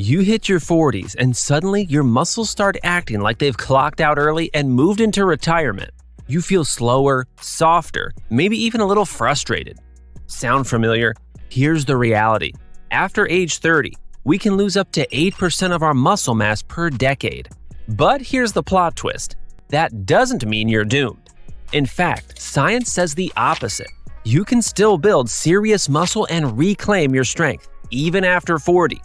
You hit your 40s and suddenly your muscles start acting like they've clocked out early and moved into retirement. You feel slower, softer, maybe even a little frustrated. Sound familiar? Here's the reality. After age 30, we can lose up to 8% of our muscle mass per decade. But here's the plot twist. That doesn't mean you're doomed. In fact, science says the opposite. You can still build serious muscle and reclaim your strength, even after 40.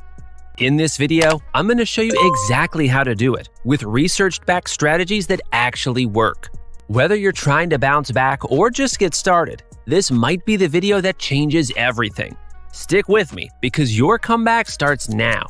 In this video, I'm going to show you exactly how to do it with research-backed strategies that actually work. Whether you're trying to bounce back or just get started, this might be the video that changes everything. Stick with me because your comeback starts now.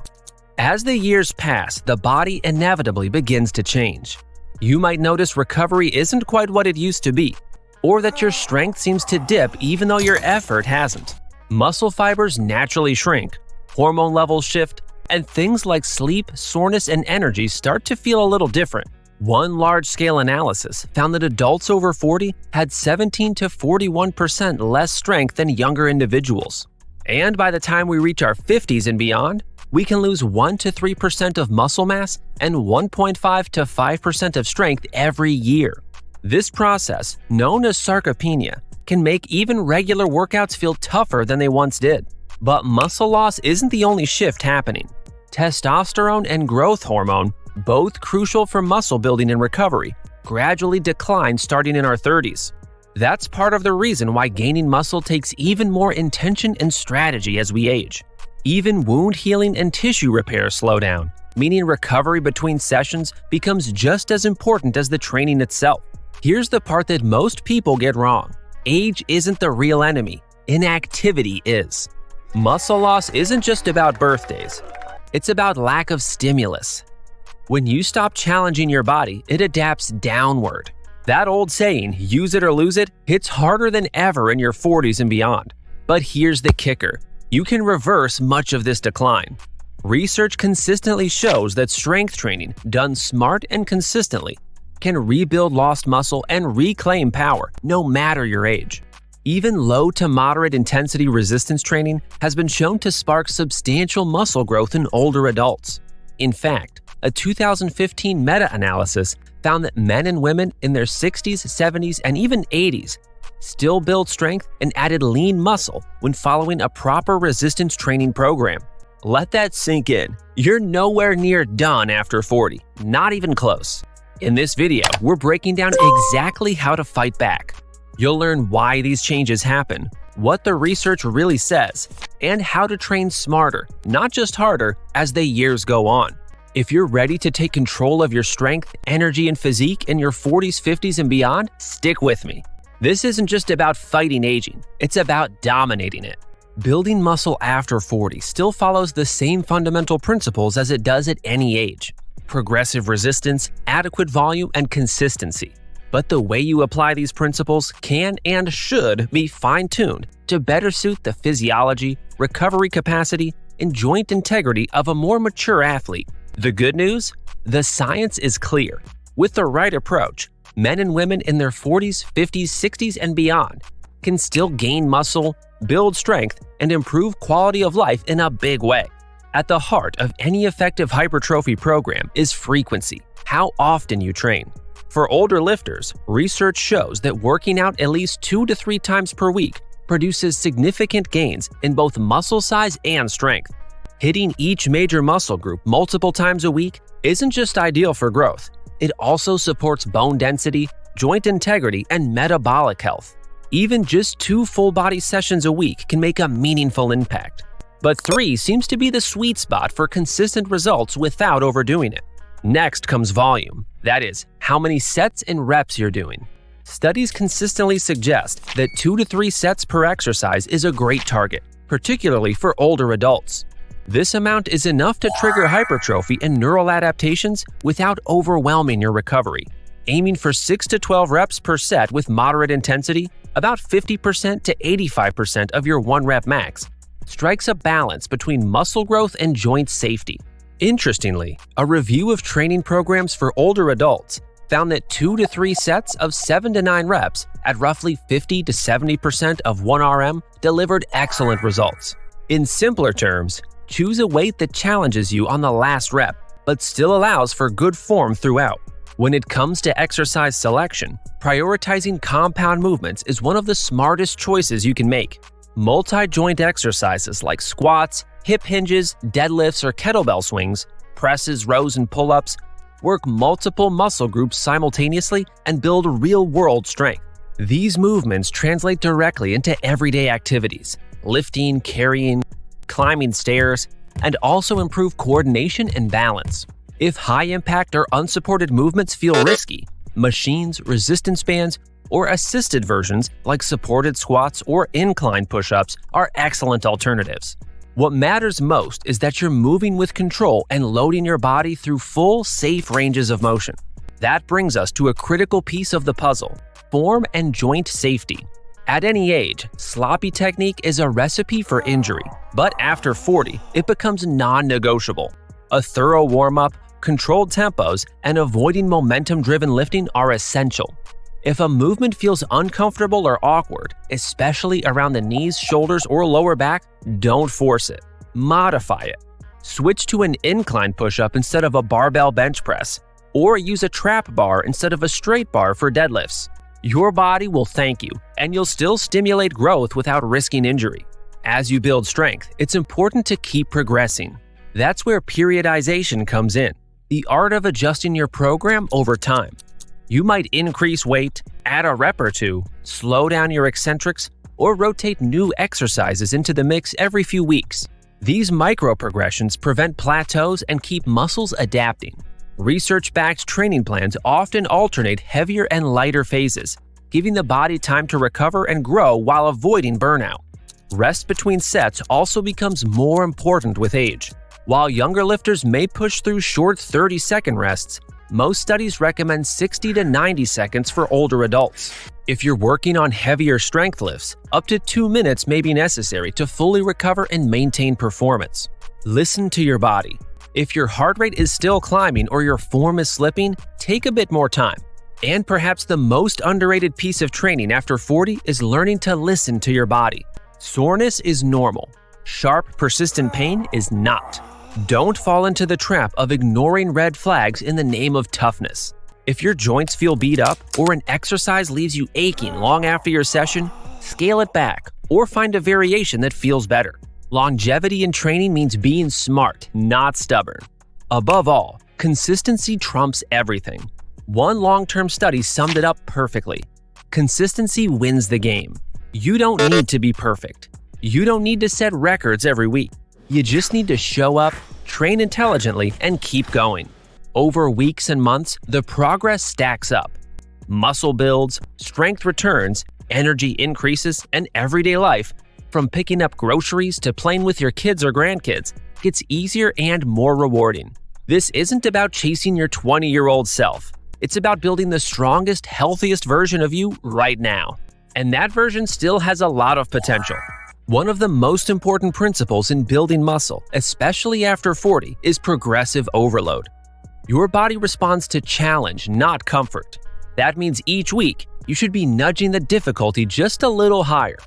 As the years pass, the body inevitably begins to change. You might notice recovery isn't quite what it used to be, or that your strength seems to dip even though your effort hasn't. Muscle fibers naturally shrink, hormone levels shift, and things like sleep, soreness, and energy start to feel a little different. One large-scale analysis found that adults over 40 had 17 to 41% less strength than younger individuals. And by the time we reach our 50s and beyond, we can lose 1 to 3% of muscle mass and 1.5 to 5% of strength every year. This process, known as sarcopenia, can make even regular workouts feel tougher than they once did. But muscle loss isn't the only shift happening. Testosterone and growth hormone, both crucial for muscle building and recovery, gradually decline starting in our 30s. That's part of the reason why gaining muscle takes even more intention and strategy as we age. Even wound healing and tissue repair slow down, meaning recovery between sessions becomes just as important as the training itself. Here's the part that most people get wrong. Age isn't the real enemy. Inactivity is. Muscle loss isn't just about birthdays. It's about lack of stimulus. When you stop challenging your body, it adapts downward. That old saying, use it or lose it, hits harder than ever in your 40s and beyond. But here's the kicker. You can reverse much of this decline. Research consistently shows that strength training, done smart and consistently, can rebuild lost muscle and reclaim power, no matter your age. Even low to moderate intensity resistance training has been shown to spark substantial muscle growth in older adults. In fact, a 2015 meta-analysis found that men and women in their 60s, 70s, and even 80s still build strength and added lean muscle when following a proper resistance training program. Let that sink in. You're nowhere near done after 40, not even close. In this video, we're breaking down exactly how to fight back. You'll learn why these changes happen, what the research really says, and how to train smarter, not just harder, as the years go on. If you're ready to take control of your strength, energy, and physique in your 40s, 50s, and beyond, stick with me. This isn't just about fighting aging, it's about dominating it. Building muscle after 40 still follows the same fundamental principles as it does at any age: progressive resistance, adequate volume, and consistency. But the way you apply these principles can and should be fine-tuned to better suit the physiology, recovery capacity, and joint integrity of a more mature athlete. The good news? The science is clear. With the right approach, men and women in their 40s, 50s, 60s, and beyond can still gain muscle, build strength, and improve quality of life in a big way. At the heart of any effective hypertrophy program is frequency, how often you train. For older lifters, research shows that working out at least 2 to 3 times per week produces significant gains in both muscle size and strength. Hitting each major muscle group multiple times a week isn't just ideal for growth, it also supports bone density, joint integrity, and metabolic health. Even just 2 full-body sessions a week can make a meaningful impact. But 3 seems to be the sweet spot for consistent results without overdoing it. Next comes volume. That is, how many sets and reps you're doing. Studies consistently suggest that 2 to 3 sets per exercise is a great target, particularly for older adults. This amount is enough to trigger hypertrophy and neural adaptations without overwhelming your recovery. Aiming for 6 to 12 reps per set with moderate intensity, about 50% to 85% of your 1-rep max, strikes a balance between muscle growth and joint safety. Interestingly, a review of training programs for older adults found that 2 to 3 sets of 7 to 9 reps at roughly 50 to 70% of 1 RM delivered excellent results. In simpler terms, Choose a weight that challenges you on the last rep, but still allows for good form throughout. When it comes to exercise selection, prioritizing compound movements is one of the smartest choices you can make. Multi-joint exercises like squats, hip hinges, deadlifts, or kettlebell swings, presses, rows, and pull-ups work multiple muscle groups simultaneously and build real-world strength. These movements translate directly into everyday activities, lifting, carrying, climbing stairs, and also improve coordination and balance. If high-impact or unsupported movements feel risky, machines, resistance bands, or assisted versions like supported squats or incline push-ups are excellent alternatives. What matters most is that you're moving with control and loading your body through full, safe ranges of motion. That brings us to a critical piece of the puzzle: form and joint safety. At any age, sloppy technique is a recipe for injury, but after 40, it becomes non-negotiable. A thorough warm-up, controlled tempos, and avoiding momentum-driven lifting are essential. If a movement feels uncomfortable or awkward, especially around the knees, shoulders, or lower back, don't force it. Modify it. Switch to an incline push-up instead of a barbell bench press, or use a trap bar instead of a straight bar for deadlifts. Your body will thank you, and you'll still stimulate growth without risking injury. As you build strength, it's important to keep progressing. That's where periodization comes in, the art of adjusting your program over time. You might increase weight, add a rep or two, slow down your eccentrics, or rotate new exercises into the mix every few weeks. These micro-progressions prevent plateaus and keep muscles adapting. Research-backed training plans often alternate heavier and lighter phases, giving the body time to recover and grow while avoiding burnout. Rest between sets also becomes more important with age. While younger lifters may push through short 30-second rests, most studies recommend 60 to 90 seconds for older adults. If you're working on heavier strength lifts, up to 2 minutes may be necessary to fully recover and maintain performance. Listen to your body. If your heart rate is still climbing or your form is slipping, take a bit more time. And perhaps the most underrated piece of training after 40 is learning to listen to your body. Soreness is normal. Sharp, persistent pain is not. Don't fall into the trap of ignoring red flags in the name of toughness. If your joints feel beat up or an exercise leaves you aching long after your session, scale it back or find a variation that feels better. Longevity in training means being smart, not stubborn. Above all, consistency trumps everything. One long-term study summed it up perfectly. Consistency wins the game. You don't need to be perfect. You don't need to set records every week. You just need to show up, train intelligently, and keep going. Over weeks and months, the progress stacks up. Muscle builds, strength returns, energy increases, and everyday life, from picking up groceries to playing with your kids or grandkids, gets easier and more rewarding. This isn't about chasing your 20-year-old self. It's about building the strongest, healthiest version of you right now. And that version still has a lot of potential. One of the most important principles in building muscle, especially after 40, is progressive overload. Your body responds to challenge, not comfort. That means each week, you should be nudging the difficulty just a little higher.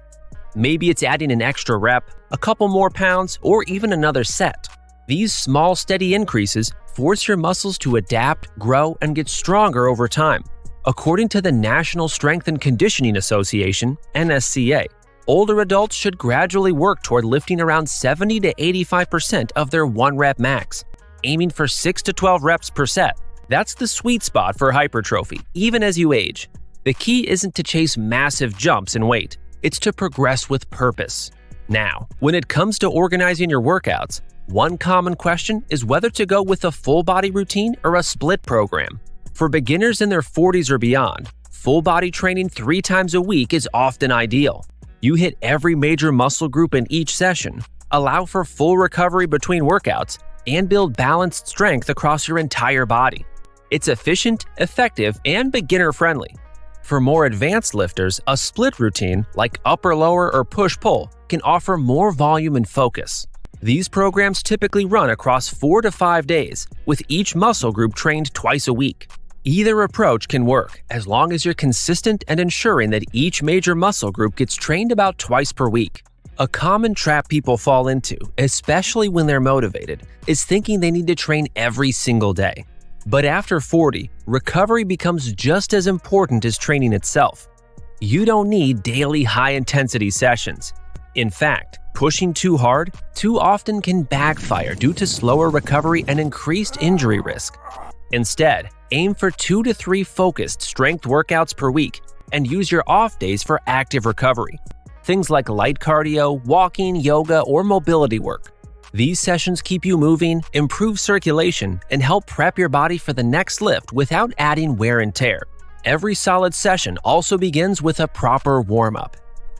Maybe it's adding an extra rep, a couple more pounds, or even another set. These small, steady increases force your muscles to adapt, grow, and get stronger over time. According to the National Strength and Conditioning Association, NSCA, older adults should gradually work toward lifting around 70 to 85% of their 1-rep max, aiming for 6 to 12 reps per set. That's the sweet spot for hypertrophy, even as you age. The key isn't to chase massive jumps in weight, it's to progress with purpose. Now, when it comes to organizing your workouts, one common question is whether to go with a full-body routine or a split program. For beginners in their 40s or beyond, full-body training 3 times a week is often ideal. You hit every major muscle group in each session, allow for full recovery between workouts, and build balanced strength across your entire body. It's efficient, effective, and beginner-friendly. For more advanced lifters, a split routine, like upper-lower or push-pull, can offer more volume and focus. These programs typically run across 4 to 5 days, with each muscle group trained twice a week. Either approach can work, as long as you're consistent and ensuring that each major muscle group gets trained about twice per week. A common trap people fall into, especially when they're motivated, is thinking they need to train every single day. But after 40, recovery becomes just as important as training itself. You don't need daily high-intensity sessions. In fact, pushing too hard too often can backfire due to slower recovery and increased injury risk. Instead, aim for 2 to 3 focused strength workouts per week and use your off days for active recovery. Things like light cardio, walking, yoga, or mobility work. These sessions keep you moving, improve circulation, and help prep your body for the next lift without adding wear and tear. Every solid session also begins with a proper warm-up.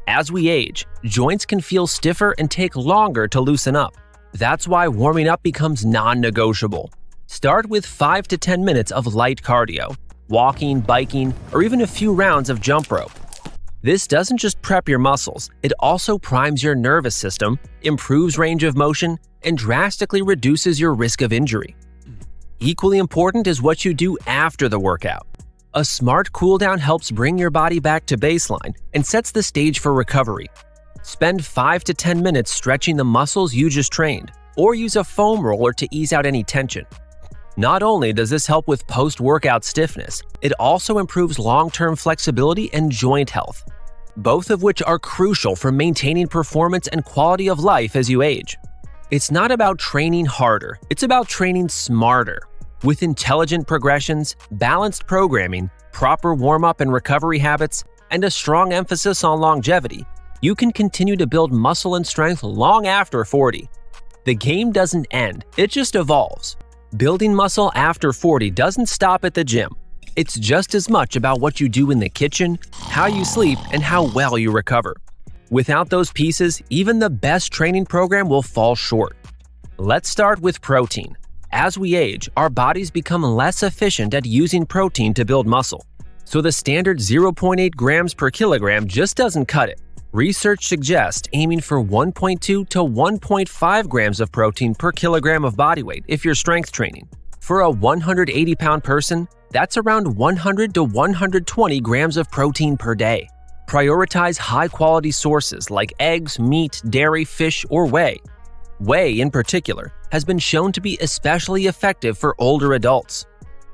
As we age, joints can feel stiffer and take longer to loosen up. That's why warming up becomes non-negotiable. Start with 5 to 10 minutes of light cardio, walking, biking, or even a few rounds of jump rope. This doesn't just prep your muscles, it also primes your nervous system, improves range of motion, and drastically reduces your risk of injury. Equally important is what you do after the workout. A smart cooldown helps bring your body back to baseline and sets the stage for recovery. Spend 5 to 10 minutes stretching the muscles you just trained, or use a foam roller to ease out any tension. Not only does this help with post-workout stiffness, it also improves long-term flexibility and joint health, both of which are crucial for maintaining performance and quality of life as you age. It's not about training harder, it's about training smarter. With intelligent progressions, balanced programming, proper warm-up and recovery habits, and a strong emphasis on longevity, you can continue to build muscle and strength long after 40. The game doesn't end, it just evolves. Building muscle after 40 doesn't stop at the gym. It's just as much about what you do in the kitchen, how you sleep, and how well you recover. Without those pieces, even the best training program will fall short. Let's start with protein. As we age, our bodies become less efficient at using protein to build muscle. So the standard 0.8 grams per kilogram just doesn't cut it. Research suggests aiming for 1.2 to 1.5 grams of protein per kilogram of body weight if you're strength training. For a 180-pound person, that's around 100 to 120 grams of protein per day. Prioritize high-quality sources like eggs, meat, dairy, fish, or whey. Whey, in particular, has been shown to be especially effective for older adults.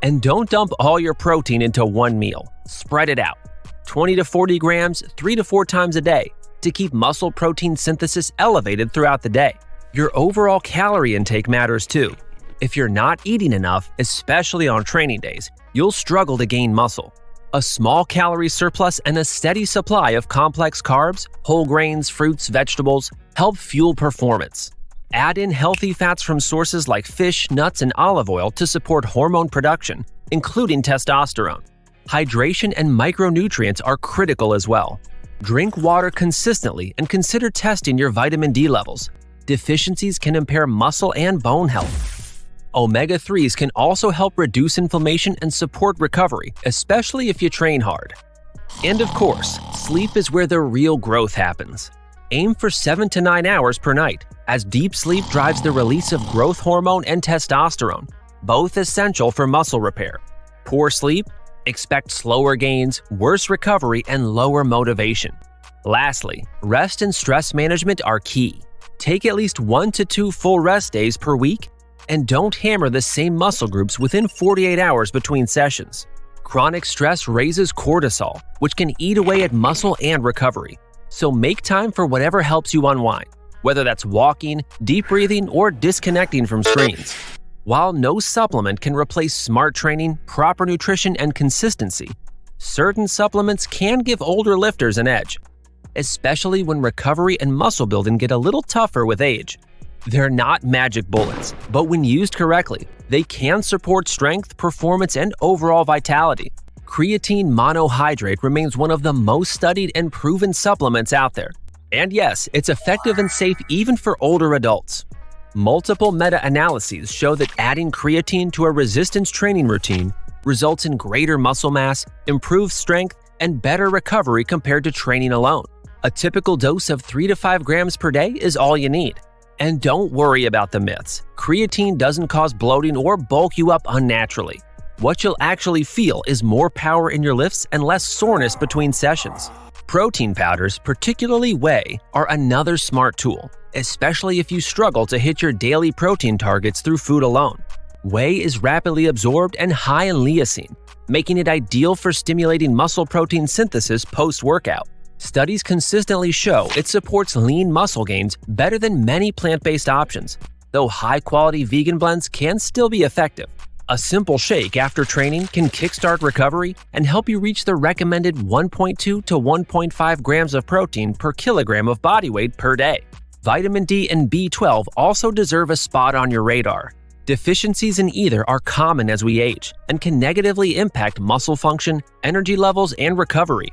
And don't dump all your protein into one meal. Spread it out. 20 to 40 grams 3 to 4 times a day to keep muscle protein synthesis elevated throughout the day. Your overall calorie intake matters too. If you're not eating enough, especially on training days, you'll struggle to gain muscle. A small calorie surplus and a steady supply of complex carbs, whole grains, fruits, vegetables help fuel performance. Add in healthy fats from sources like fish, nuts, and olive oil to support hormone production, including testosterone. Hydration and micronutrients are critical as well. Drink water consistently and consider testing your vitamin D levels. Deficiencies can impair muscle and bone health. Omega-3s can also help reduce inflammation and support recovery, especially if you train hard. And of course, sleep is where the real growth happens. Aim for 7 to 9 hours per night, as deep sleep drives the release of growth hormone and testosterone, both essential for muscle repair. Poor sleep? Expect slower gains, worse recovery, and lower motivation. Lastly, rest and stress management are key. Take at least 1 to 2 full rest days per week, and don't hammer the same muscle groups within 48 hours between sessions. Chronic stress raises cortisol, which can eat away at muscle and recovery. So make time for whatever helps you unwind, whether that's walking, deep breathing, or disconnecting from screens. While no supplement can replace smart training, proper nutrition, and consistency, certain supplements can give older lifters an edge, especially when recovery and muscle building get a little tougher with age. They're not magic bullets, but when used correctly, they can support strength, performance, and overall vitality. Creatine monohydrate remains one of the most studied and proven supplements out there. And yes, it's effective and safe even for older adults. Multiple meta-analyses show that adding creatine to a resistance training routine results in greater muscle mass, improved strength, and better recovery compared to training alone. A typical dose of 3 to 5 grams per day is all you need. And don't worry about the myths. Creatine doesn't cause bloating or bulk you up unnaturally. What you'll actually feel is more power in your lifts and less soreness between sessions. Protein powders, particularly whey, are another smart tool, especially if you struggle to hit your daily protein targets through food alone. Whey is rapidly absorbed and high in leucine, making it ideal for stimulating muscle protein synthesis post-workout. Studies consistently show it supports lean muscle gains better than many plant-based options, though high-quality vegan blends can still be effective. A simple shake after training can kickstart recovery and help you reach the recommended 1.2 to 1.5 grams of protein per kilogram of body weight per day. Vitamin D and B12 also deserve a spot on your radar. Deficiencies in either are common as we age and can negatively impact muscle function, energy levels, and recovery.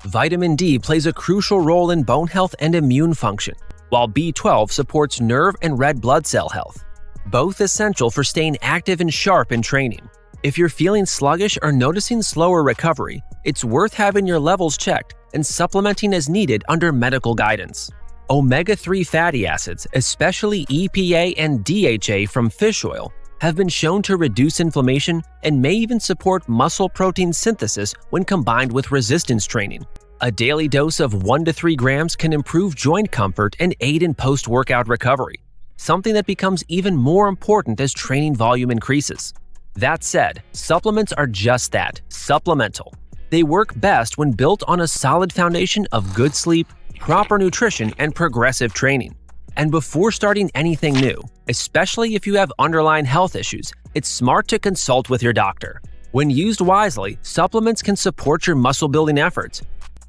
Vitamin D plays a crucial role in bone health and immune function, while B12 supports nerve and red blood cell health, both essential for staying active and sharp in training. If you're feeling sluggish or noticing slower recovery, it's worth having your levels checked and supplementing as needed under medical guidance. Omega-3 fatty acids, especially EPA and DHA from fish oil, have been shown to reduce inflammation and may even support muscle protein synthesis when combined with resistance training. A daily dose of 1 to 3 grams can improve joint comfort and aid in post-workout recovery, something that becomes even more important as training volume increases. That said, supplements are just that, supplemental. They work best when built on a solid foundation of good sleep, proper nutrition, and progressive training. And before starting anything new, especially if you have underlying health issues, it's smart to consult with your doctor. When used wisely, supplements can support your muscle-building efforts,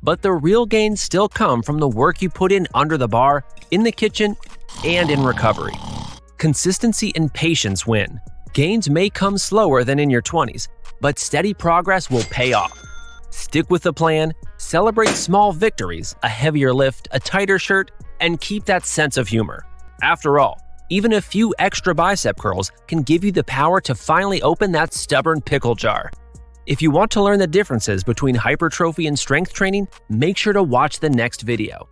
but the real gains still come from the work you put in under the bar, in the kitchen, and in recovery. Consistency and patience win. Gains may come slower than in your 20s, but steady progress will pay off. Stick with the plan, celebrate small victories, a heavier lift, a tighter shirt, and keep that sense of humor. After all, even a few extra bicep curls can give you the power to finally open that stubborn pickle jar. If you want to learn the differences between hypertrophy and strength training, make sure to watch the next video.